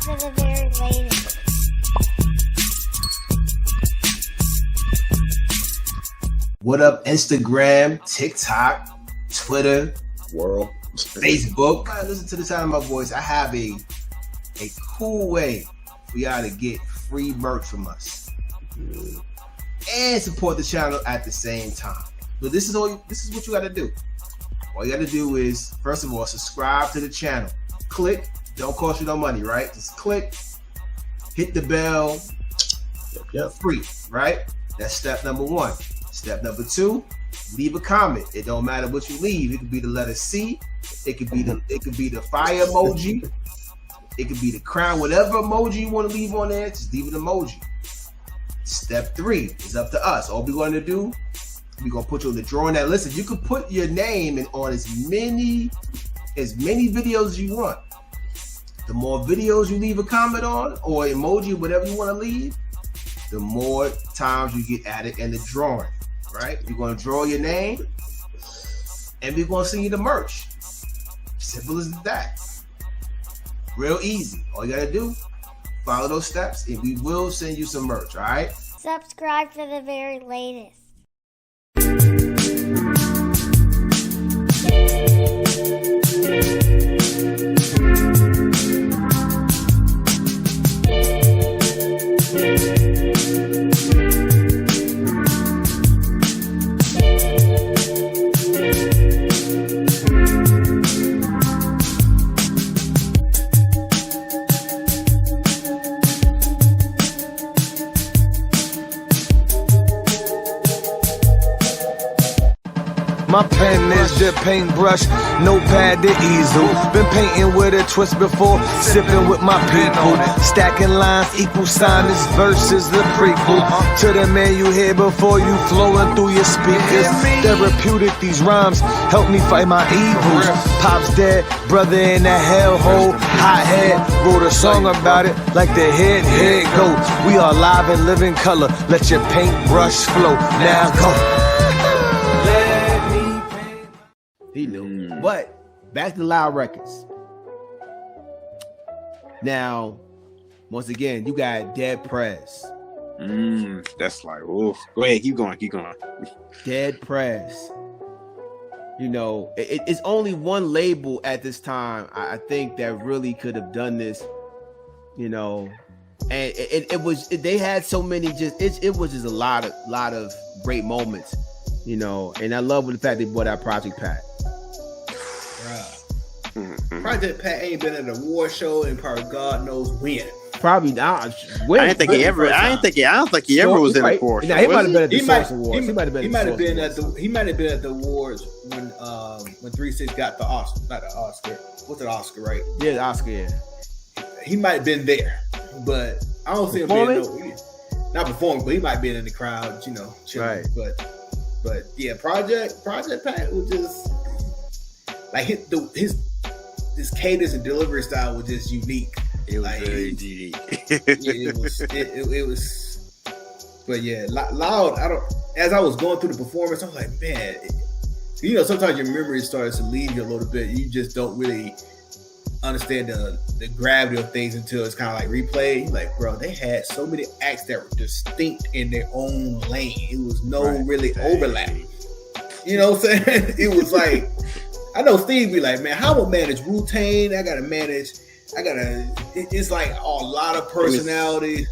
for the very latest. What up, Instagram, TikTok, Twitter, world, Facebook? Listen to the sound of my voice. I have a cool way for y'all to get free merch from us and support the channel at the same time. So this is what you got to do. All you got to do is, first of all, subscribe to the channel. Click. Don't cost you no money, right? Just click. Hit the bell. Yep. Free, right? That's step number one. Step number two, leave a comment. It don't matter what you leave. It could be the letter C. It could be the fire emoji. It could be the crown. Whatever emoji you want to leave on there, just leave an emoji. Step three is up to us. All we're going to do, we're going to put you on the drawing that listen. You can put your name in on as many videos as you want. The more videos you leave a comment on or emoji, whatever you want to leave, the more times you get added in the drawing, right? We're going to draw your name and we're going to send you the merch. Simple as that. Real easy. All you got to do, follow those steps and we will send you some merch, all right? Subscribe for the very latest. My pen is the paintbrush, notepad the easel. Been painting with a twist before, sipping with my people. Stacking lines, equal sign, this verse is the prequel to the man you hear before you flowing through your speakers. Therapeutic, these rhymes help me fight my evils. Pop's dead, brother in the hellhole, hot head. Wrote a song about it, like the head go. We are live and living color, let your paintbrush flow. Now go. He knew. But back to Loud Records. Now, once again, you got Dead Prez. That's like, oof. Go ahead, keep going. Dead Prez. You know, it's only one label at this time, I think, that really could have done this. You know, and they had so many it was just a lot of great moments. You know, and I love the fact they brought out Project Pat. Project Pat ain't been at an award show in probably God knows when. Probably not. I don't think he ever was in a award. Now he might have been at the Source Awards. He might have been at the awards when 3 6 got the Oscar. Not the Oscar. What's an Oscar, right? Yeah, the Oscar. Yeah. He might have been there, but I don't see him being not performing, but he might be in the crowd, you know, chilling. Right. But yeah, Project Pat was just like his cadence and delivery style was just unique. It was like, very unique. it was. But yeah, Loud. As I was going through the performance, I was like, man, you know, sometimes your memory starts to leave you a little bit. You just don't really understand the gravity of things until it's kind of like replay. Like, bro, they had so many acts that were distinct in their own lane. It was really overlap. You know what I'm saying? It was like, I know Steve be like, man, how am I manage Wu-Tang? It's like a lot of personality.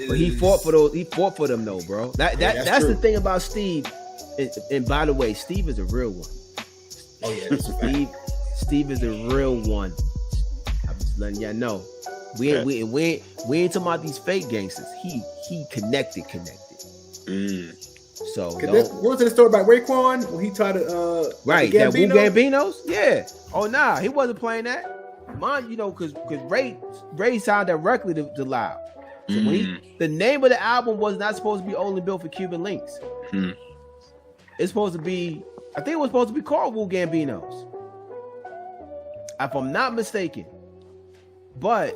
But he fought for them though, bro. That's the thing about Steve. And by the way, Steve is a real one. Oh yeah, Steve is a real one. I'm just letting y'all know. We ain't talking about these fake gangsters. He connected. So what was the story about Raekwon when he tried to right that Wu Gambinos? Yeah. Oh nah, he wasn't playing that. Mine, you know, because Ray signed directly to Loud. So when the name of the album was not supposed to be Only Built for Cuban Links. It's supposed to be, I think it was supposed to be called Wu Gambinos, if I'm not mistaken. But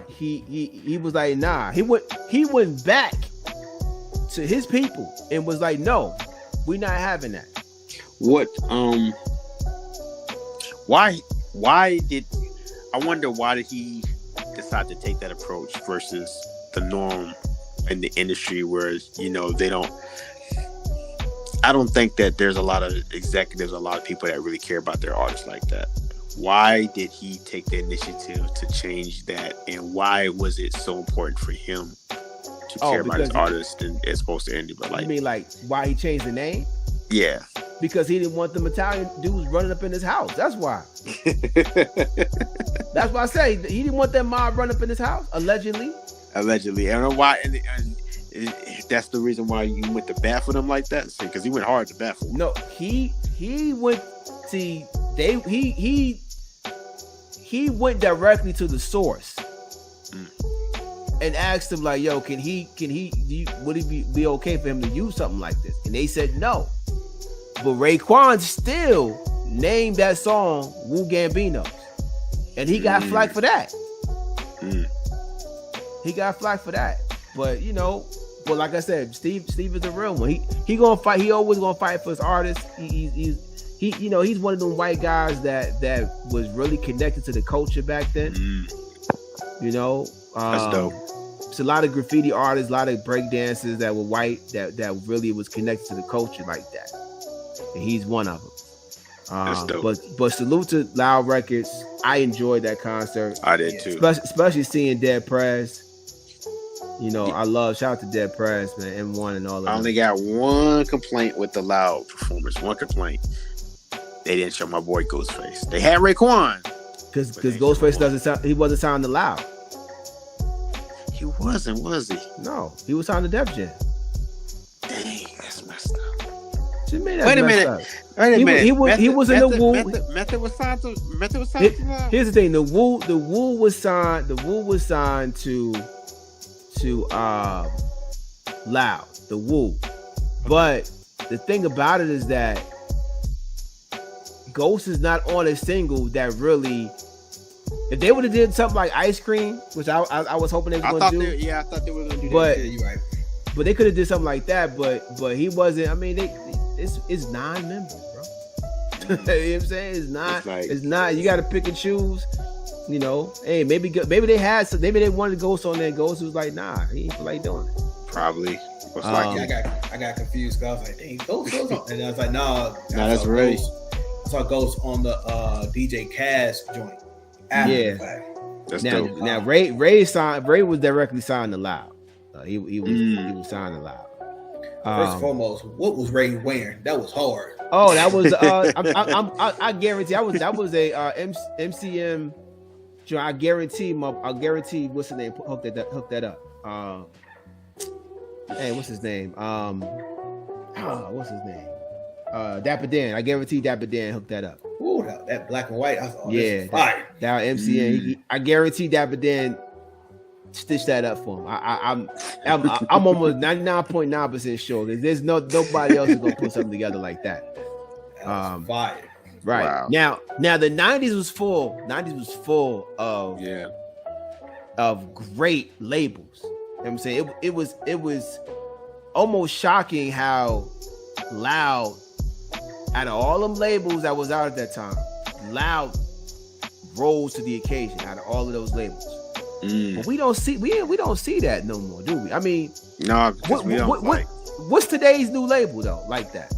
he was like, nah. He went back to his people and was like, no, we're not having that. What why did I wonder why did he decide to take that approach versus the norm in the industry, where they don't. I don't think that there's a lot of executives, a lot of people that really care about their artists like that. Why did he take the initiative to change that, and why was it so important for him to care about his artists as opposed to anybody? Like, you mean like why he changed the name? Yeah, because he didn't want them Italian dudes running up in his house. That's why. That's why I say he didn't want that mob running up in his house. Allegedly. I don't know why. And that's the reason why you went to bat for them like that, because he went hard to bat for them. No, he went. See, he went directly to the source and asked him like, "Yo, would it be okay for him to use something like this?" And they said no. But Raekwon still named that song Wu Gambino, and he got flack for that. He got flack for that. But but like I said, Steve is the real one. He gonna fight. He always gonna fight for his artists. He's one of them white guys that was really connected to the culture back then. That's dope. It's a lot of graffiti artists, a lot of break dancers that were white that really was connected to the culture like that. And he's one of them. That's dope. But salute to Loud Records. I enjoyed that concert. I did too. Especially seeing Dead Prez. Shout out to Dead Prez, man, M1 and all that. I only got one complaint with the Loud performance. One complaint. They didn't show my boy Ghostface. They had Raekwon. Because Ghostface he wasn't signed to Loud. He wasn't, was he? No, he was signed to Def Jam. Dang, that's messed up. Wait a minute. He was in the Wu. Method was signed to Loud. Here's the thing: the Wu was signed to Loud. The Wu. But the thing about it is that Ghost is not on a single that really. If they would have did something like Ice Cream, which I was hoping they were going to do. I thought they were going to do that. Yeah, you're right. But they could have did something like that. But he wasn't. I mean, it's 9 members, bro. You know what I'm saying? It's not. You got to pick and choose. Hey, maybe they wanted Ghost on there. Ghost was like, nah, he ain't feel like doing it. Probably. I got confused. I was like, dang, Ghost on. And I was like, no, that's right. I saw Ghost on the DJ Cass joint. Yeah, that's dope. Now Ray was directly signed to Loud. He was signed to Loud. First and foremost, what was Ray wearing? That was hard. Oh, that was I guarantee that was a MCM. I guarantee what's his name hooked that up. Hey, what's his name? What's his name? Dapper Dan. I guarantee Dapper Dan hooked that up. Ooh, that black and white. I thought, that MCN. I guarantee Dapper Dan stitched that up for him. I'm almost 99.9% sure because there's nobody else is gonna put something together like that. Fire. Right. Wow. Now the 90s was full. 90s was full of great labels. You know what I'm saying? It was almost shocking how Loud, out of all them labels that was out at that time, Loud rose to the occasion out of all of those labels. But we don't see that no more, do we? I mean, no. What's today's new label though, like that?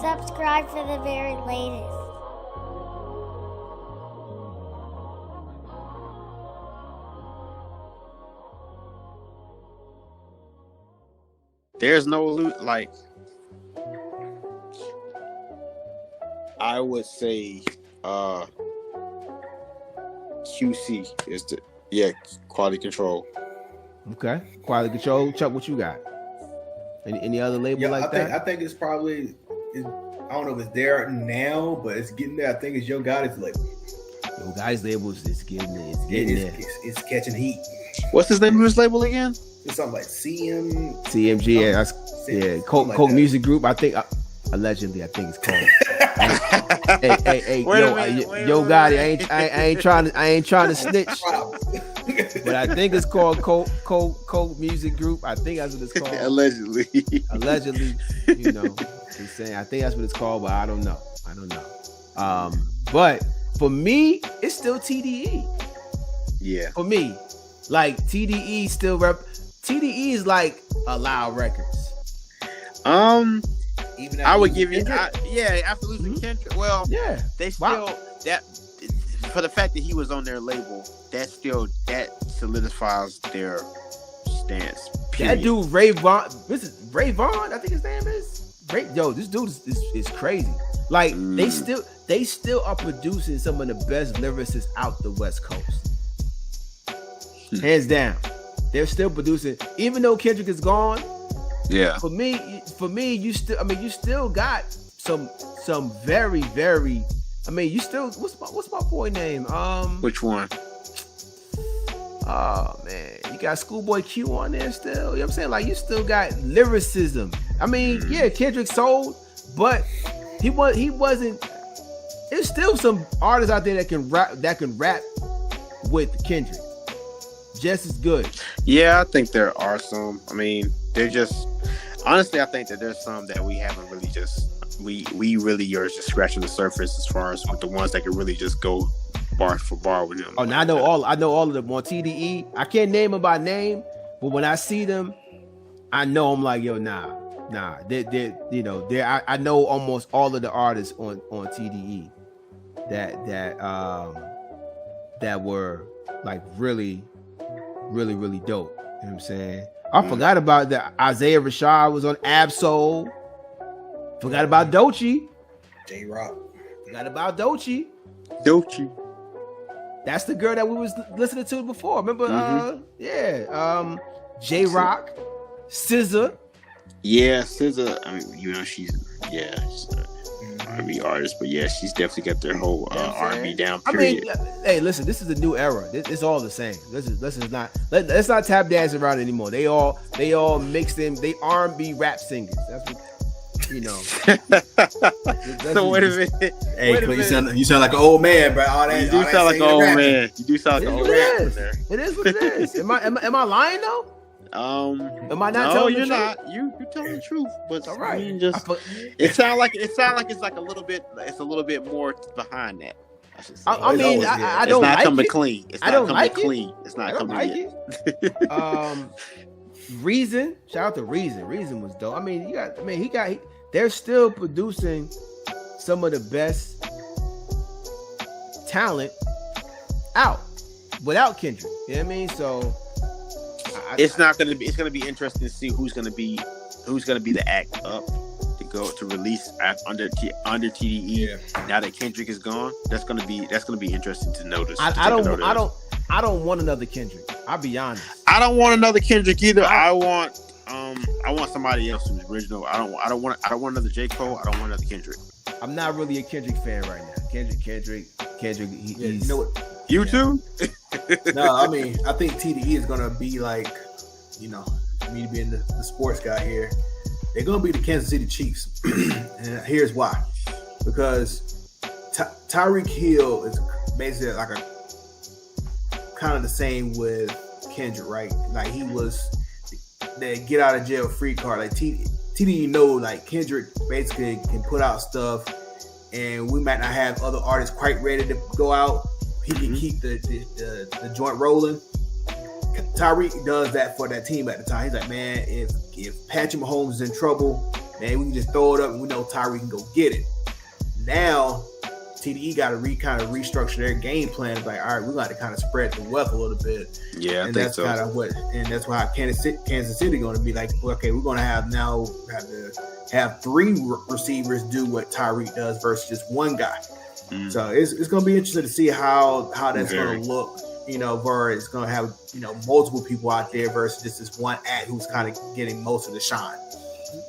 Subscribe for the very latest. There's no like. I would say QC is the quality control. Okay, quality control. Chuck, what you got? Any other label like that? I think it's probably. I don't know if it's there now, but it's getting there. I think it's Yo Gotti's label. Yo Gotti's label is getting there. It's catching heat. What's his name of his label again? It's something like CMG. Coke Music Group. I think allegedly, I think it's called. Hey, yo, Gotti, I ain't trying to snitch, but I think it's called Coke Music Group. I think that's what it's called. Allegedly, you know, just saying. I think that's what it's called, but I don't know. But for me, it's still TDE. Yeah. For me, like TDE still TDE is like a Loud Records. Even I would give you, Kendrick? after losing Kendrick. Well, Yeah, they still that for the fact that he was on their label, that solidifies their stance. Period. That dude Ray Vaughn. This is Ray Vaughn. I think his name is Yo, this dude is crazy. Like they still are producing some of the best lyricists out the West Coast. Hands down, they're still producing, even though Kendrick is gone. Yeah. For me, you still got some very, very. I mean, you still. What's my boy name? Which one? Oh man, you got Schoolboy Q on there still. You know what I'm saying? Like you still got lyricism. I mean, yeah, Kendrick sold, but he wasn't. There's still some artists out there that can rap with Kendrick just as good. Yeah, I think there are some. I mean, they're just honestly, I think that there's some that we haven't really we really are just scratching the surface as far as with the ones that can really just go bar for bar with them. Oh, now I know all of them on TDE. I can't name them by name, but when I see them, I know I'm like, yo, nah. I know almost all of the artists on TDE that were like really, really, really dope. You know what I'm saying? I forgot about that. Isaiah Rashad was on Absol. Forgot about Doechii. J-Rock. Forgot about Doechii. Doechii. That's the girl that we was listening to before. Remember? J-Rock, SZA. Yeah, SZA. I mean, she's R&B artist, but yeah, she's definitely got their whole R&B down. Period. I mean, hey, listen, this is a new era. It's all the same. Let's not tap dance around anymore. They all mixed in. They R&B rap singers. That's what. You know. So wait a minute. Hey, Clint, you sound like an old man, bro. You do sound like an old man. It is what it is. Am I lying though? Am I not telling the truth? You're not. You're telling the truth. But all right. I mean, it sounds like it's like a little bit. It's a little bit more behind that. I mean, I don't like it. It's not coming clean. It's not coming clean. Reason. Shout out to Reason. Reason was dope. I mean, they're still producing some of the best talent out without Kendrick. You know what I mean? So it's going to be interesting to see who's going to be the act up to release under TDE. Yeah. Now that Kendrick is gone, that's going to be interesting to notice. I don't want another Kendrick. I'll be honest. I don't want another Kendrick either. I want somebody else who's original. I don't want another J.Cole. I don't want another Kendrick. I'm not really a Kendrick fan right now. Kendrick. You know what? You too? No, I mean, I think TDE is gonna be like, me being the sports guy here, they're gonna be the Kansas City Chiefs, and here's why: because Tyreek Hill is basically like a kind of the same with Kendrick, right? Like he was the get out of jail free card. Like TDE like Kendrick basically can put out stuff, and we might not have other artists quite ready to go out. He can keep the joint rolling. Tyreek does that for that team at the time. He's like, man, if Patrick Mahomes is in trouble, man, we can just throw it up and we know Tyreek can go get it. Now, TDE got to kind of restructure their game plan. It's like, all right, we got to kind of spread the wealth a little bit. Yeah, and that's kind of that's why Kansas City going to be like, okay, we're going to have to have three receivers do what Tyreek does versus just one guy. So it's going to be interesting to see how that's going to look. Versus it's going to have multiple people out there versus just this one act who's kind of getting most of the shine.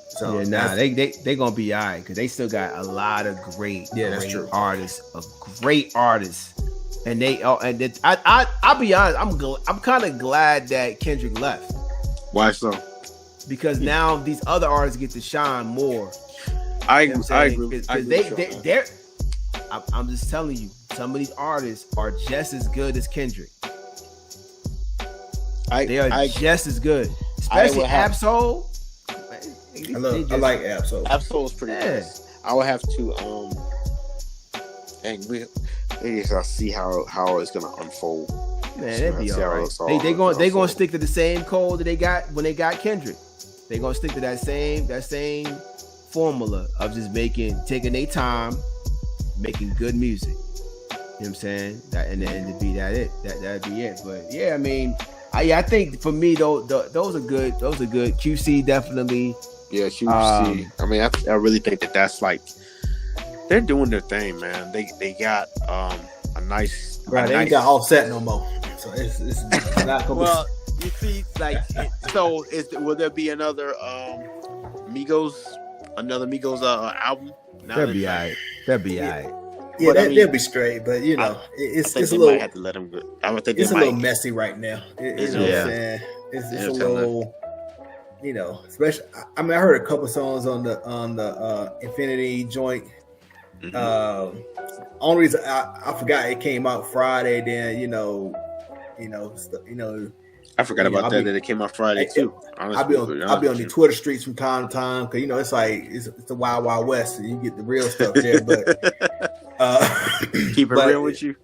So they gonna be all right because they still got a lot of great artists, and I'll be honest, I'm kind of glad that Kendrick left. Why so? Because now these other artists get to shine more. I You know what I'm I saying? agree. I Because agree with you on that. I'm just telling you, some of these artists are just as good as Kendrick. They are just as good, especially will have- Absol. I like Absol. Absol is pretty Yeah. nice. I would have to and we gotta see how it's gonna unfold. Man, that'd be See how alright. it's all They gonna unfold. stick to the same code that they got when they got Kendrick. They gonna stick to that same formula of just taking their time, making good music. You know what I'm saying? And to be that'd be it. But yeah, I mean, I think for me though, those are good. Those are good. QC definitely. Yeah, QC. I mean, I really think that's like they're doing their thing, man. They got a nice. Right, they ain't got Offset no more, so it's not gonna Well, you see, like, so will there be another Migos album? That'd be alright. That'd be alright. yeah, but I mean, they'll be straight, but you know, I it's think a they little. might have to let him go. I would think It's they a little might. messy right now. You know what Yeah. I'm saying? It's Yeah, a tell little, you know, especially. I mean, I heard a couple songs on the Infinity joint. Mhm. Only reason I forgot it came out Friday. Then you know, I forgot about that it came out Friday too. I'll be on the Twitter streets from time to time because you know it's like it's the Wild Wild West, and you get the real stuff there. But keep it but real with you.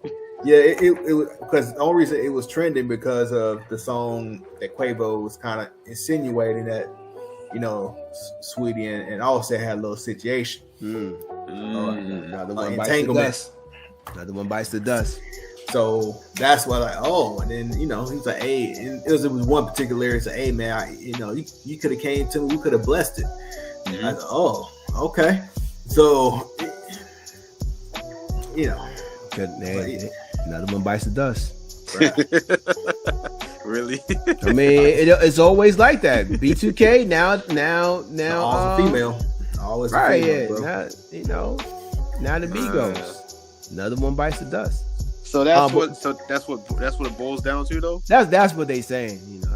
yeah, it was because the only reason it was trending because of the song that Quavo was kind of insinuating that you know Sweetie and Offset had a little situation. Another one bites the Entanglement. dust. Another one bites the dust. So that's why, like, oh, and then you know he was like, hey, and it was one particular lyric, say, hey man, you could have came to me, we could have blessed it. Mhm. I said, oh, okay, so you know, Another one bites the dust. Really? I mean, it's always like that. B2K now. always a female, always Right? a female, Yeah. bro. Now the Migos. Another one bites the dust. So that's what it boils down to, though. That's what they saying. You know.